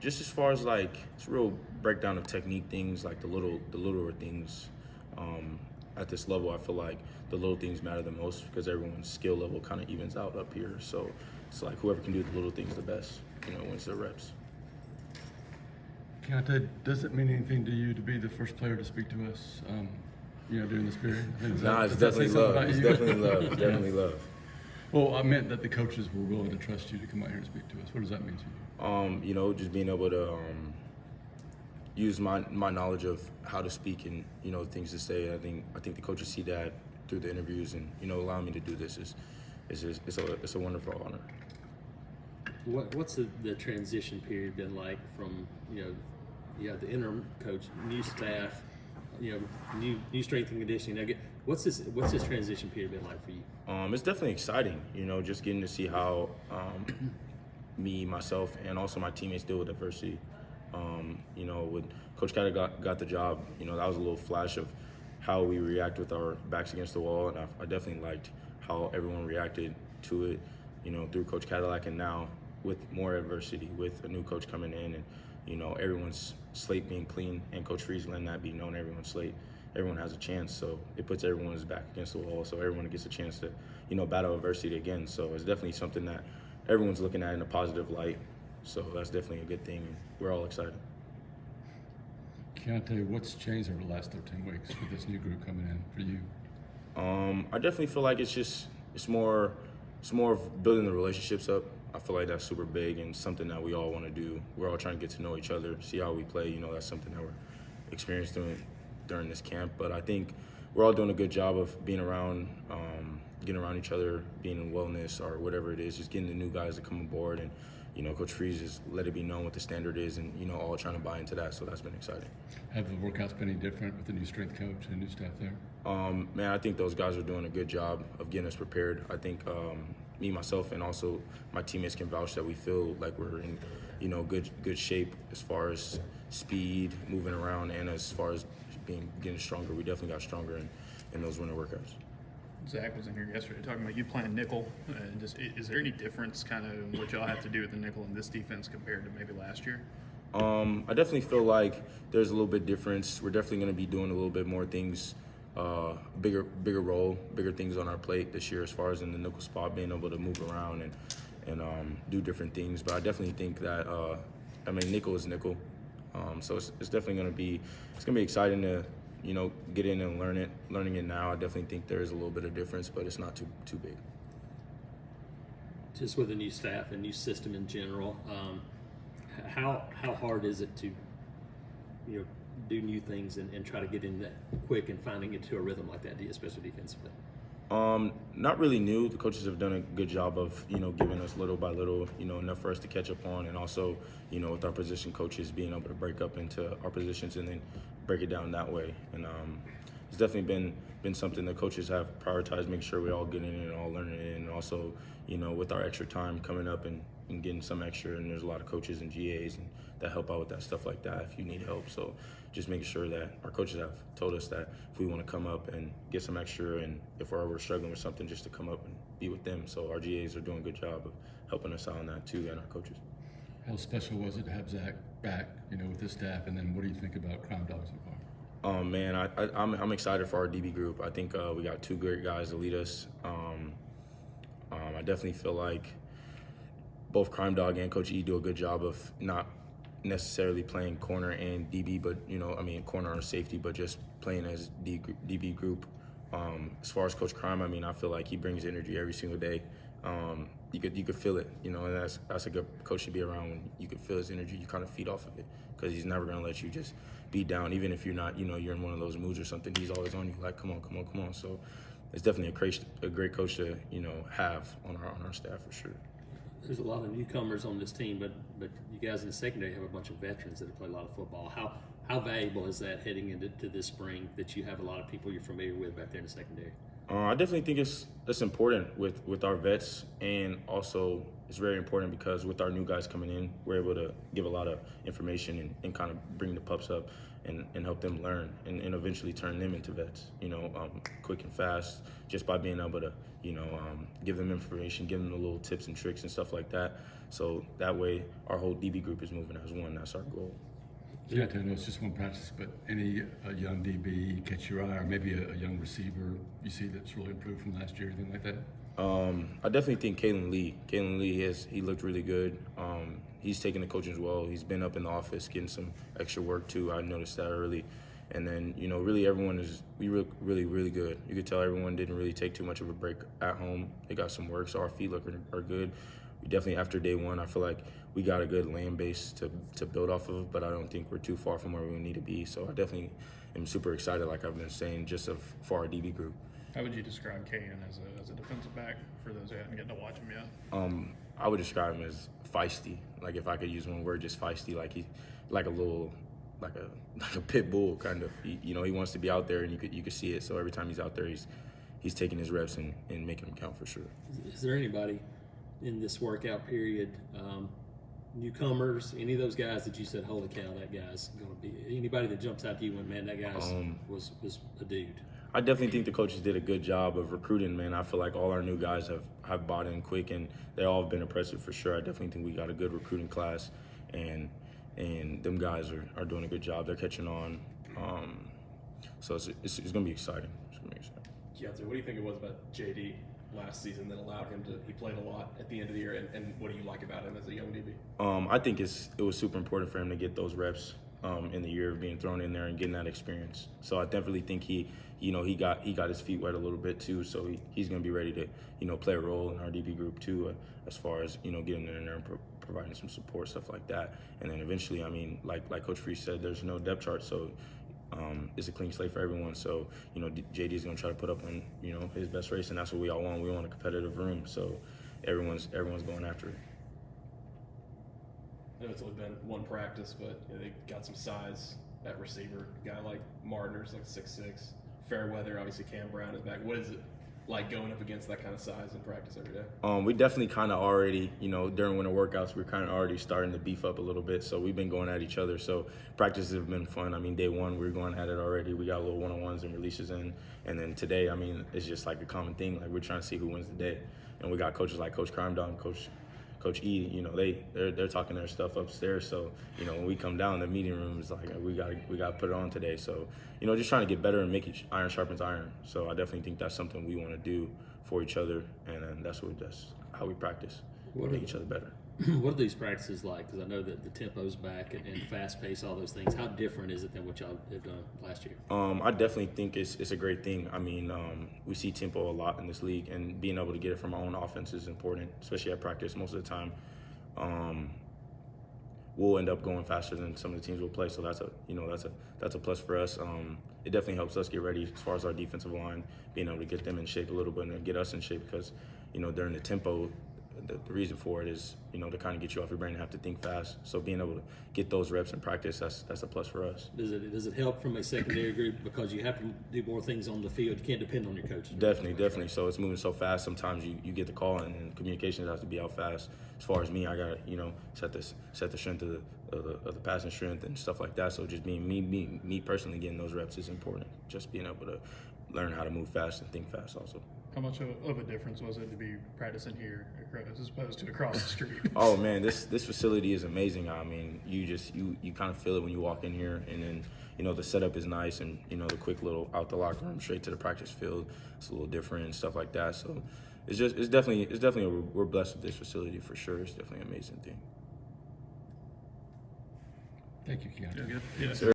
Just as far as like it's a real breakdown of technique things, like the littler things. At this level, I feel like the little things matter the most because everyone's skill level kind of evens out up here. So it's like whoever can do the little things the best, wins the reps. Keionte, does it mean anything to you to be the first player to speak to us, during this period? Nah, it's definitely love. It's definitely love. It's definitely love. Well, I meant that the coaches were willing to trust you to come out here and speak to us. What does that mean to you? Just being able to use my knowledge of how to speak and things to say. I think the coaches see that through the interviews, and allowing me to do this it's a wonderful honor. What's the transition period been like from the interim coach, new staff, new strength and conditioning? What's this transition period been like for you? It's definitely exciting, just getting to see how me, myself, and also my teammates deal with adversity. When Coach Catter got the job, that was a little flash of how we react with our backs against the wall, and I definitely liked how everyone reacted to it, through Coach Cadillac, and now with more adversity, with a new coach coming in, and everyone's slate being clean, and Coach Freeze letting that be known, everyone's slate, everyone has a chance, so it puts everyone's back against the wall, so everyone gets a chance to, battle adversity again. So it's definitely something that everyone's looking at in a positive light. So that's definitely a good thing, and we're all excited. Keionte, what's changed over the last 13 weeks with this new group coming in for you? I definitely feel like it's more of building the relationships up. I feel like that's super big and something that we all want to do. We're all trying to get to know each other, see how we play. That's something that we're experiencing during this camp. But I think we're all doing a good job of being around, getting around each other, being in wellness or whatever it is, just getting the new guys to come aboard. And Coach Freeze just let it be known what the standard is, and all trying to buy into that. So that's been exciting. Have the workouts been any different with the new strength coach and new staff there? Man, I think those guys are doing a good job of getting us prepared. I think me, myself, and also my teammates can vouch that we feel like we're in, good shape as far as speed, moving around, and as far as getting stronger. We definitely got stronger in those winter workouts. Zach was in here yesterday talking about you playing nickel. Is there any difference kind of in what y'all have to do with the nickel in this defense compared to maybe last year? I definitely feel like there's a little bit difference. We're definitely going to be doing a little bit more things, bigger role, bigger things on our plate this year as far as in the nickel spot, being able to move around and do different things. But I definitely think that nickel is nickel, so it's definitely going to be exciting to get in and learning it now. I definitely think there is a little bit of difference, but it's not too big. Just with a new staff and new system in general, how hard is it to do new things and try to get in that quick and finding into a rhythm like that, especially defensively? Not really new. The coaches have done a good job of, giving us little by little, enough for us to catch up on, and also, with our position coaches being able to break up into our positions and then break it down that way. And it's definitely been something the coaches have prioritized, making sure we're all getting it and all learning it, and also, with our extra time coming up and getting some extra, and there's a lot of coaches and GAs and that help out with that stuff like that if you need help. So just making sure that our coaches have told us that if we want to come up and get some extra, and if we're ever struggling with something, just to come up and be with them. So our GAs are doing a good job of helping us out on that too, and our coaches. How special was it to have Zach back, with this staff, and then what do you think about Crime Dog so far? Oh man, I'm excited for our DB group. I think we got two great guys to lead us. I definitely feel like both Crime Dog and Coach E do a good job of not necessarily playing corner and DB, but corner or safety, but just playing as DB group. As far as Coach Crime, I feel like he brings energy every single day. You could feel it, and that's a good coach to be around when you could feel his energy. You kind of feed off of it because he's never gonna let you just be down, even if you're not, you're in one of those moods or something. He's always on you, like, come on. So it's definitely a great coach to have on our staff for sure. There's a lot of newcomers on this team, but you guys in the secondary have a bunch of veterans that have played a lot of football. How valuable is that heading into this spring, that you have a lot of people you're familiar with back there in the secondary? I definitely think it's important with our vets, and also it's very important because with our new guys coming in, we're able to give a lot of information and kind of bring the pups up and help them learn and eventually turn them into vets, quick and fast, just by being able to, give them information, give them the little tips and tricks and stuff like that. So that way our whole DB group is moving as one. That's our goal. Yeah, I know it's just one practice, but any young DB catch your eye, or maybe a young receiver you see that's really improved from last year, anything like that? I definitely think Kalen Lee. He looked really good. He's taking the coaching as well. He's been up in the office getting some extra work too. I noticed that early. And then, really everyone we look really, really good. You could tell everyone didn't really take too much of a break at home. They got some work, so our feet are good. We definitely, after day one, I feel like we got a good land base to build off of, but I don't think we're too far from where we need to be. So I definitely am super excited, like I've been saying, for our DB group. How would you describe Kayan as a defensive back for those who haven't gotten to watch him yet? I would describe him as feisty. Like if I could use one word, just feisty. Like he's like a pit bull kind of. He wants to be out there, and you could see it. So every time he's out there, he's taking his reps and making them count for sure. Is there anybody in this workout period, newcomers, any of those guys that you said, holy cow, that guy's going to be, anybody that jumps out to you and, man, that guy was a dude? I definitely think the coaches did a good job of recruiting, man. I feel like all our new guys have bought in quick, and they all have been impressive for sure. I definitely think we got a good recruiting class, and them guys are doing a good job. They're catching on. So it's going to be exciting. It's going to be exciting. Keionte, what do you think it was about JD last season that allowed him he played a lot at the end of the year, and what do you like about him as a young DB? I think it was super important for him to get those reps in the year of being thrown in there and getting that experience. So I definitely think he got his feet wet a little bit too. So he's going to be ready to play a role in our DB group too, as far as getting in there and providing some support, stuff like that. And then eventually, like Coach Free said, there's no depth chart, so it's a clean slate for everyone. So JD is going to try to put up on his best race, and that's what we all want. We want a competitive room, so everyone's going after it. I know it's only been one practice, but they got some size at receiver. A guy like Martiner's like 6'6". Fairweather, obviously Cam Brown is back. What is it like going up against that kind of size in practice every day? We definitely kind of already, during winter workouts, we're kind of already starting to beef up a little bit. So we've been going at each other. So practices have been fun. Day one, we were going at it already. We got a little one-on-ones and releases in. And then today, it's just like a common thing. Like we're trying to see who wins the day. And we got coaches like Coach Crime Dog, Coach E, they're talking their stuff upstairs. So, when we come down, the meeting room is like, we gotta put it on today. So, just trying to get better and make iron sharpens iron. So I definitely think that's something we want to do for each other, and then that's how we practice, make each other better. What are these practices like? Because I know that the tempo's back and fast pace, all those things. How different is it than what y'all have done last year? I definitely think it's a great thing. We see tempo a lot in this league, and being able to get it from our own offense is important, especially at practice. Most of the time, we'll end up going faster than some of the teams will play. So that's a plus for us. It definitely helps us get ready as far as our defensive line, being able to get them in shape a little bit and get us in shape because during the tempo. The reason for it is, to kind of get you off your brain and have to think fast. So being able to get those reps in practice, that's a plus for us. Does it help from a secondary group because you have to do more things on the field? You can't depend on your coaches. Definitely. So it's moving so fast. Sometimes you get the call and communications has to be out fast. As far as me, I got to set the strength of the passing strength and stuff like that. So just being me personally getting those reps is important. Just being able to learn how to move fast and think fast also. How much of a difference was it to be practicing here as opposed to across the street? Oh man, this facility is amazing. You kind of feel it when you walk in here, and then the setup is nice, and the quick little out the locker room straight to the practice field. It's a little different and stuff like that. So it's definitely we're blessed with this facility for sure. It's definitely an amazing thing. Thank you, Keionte. Good. Yeah.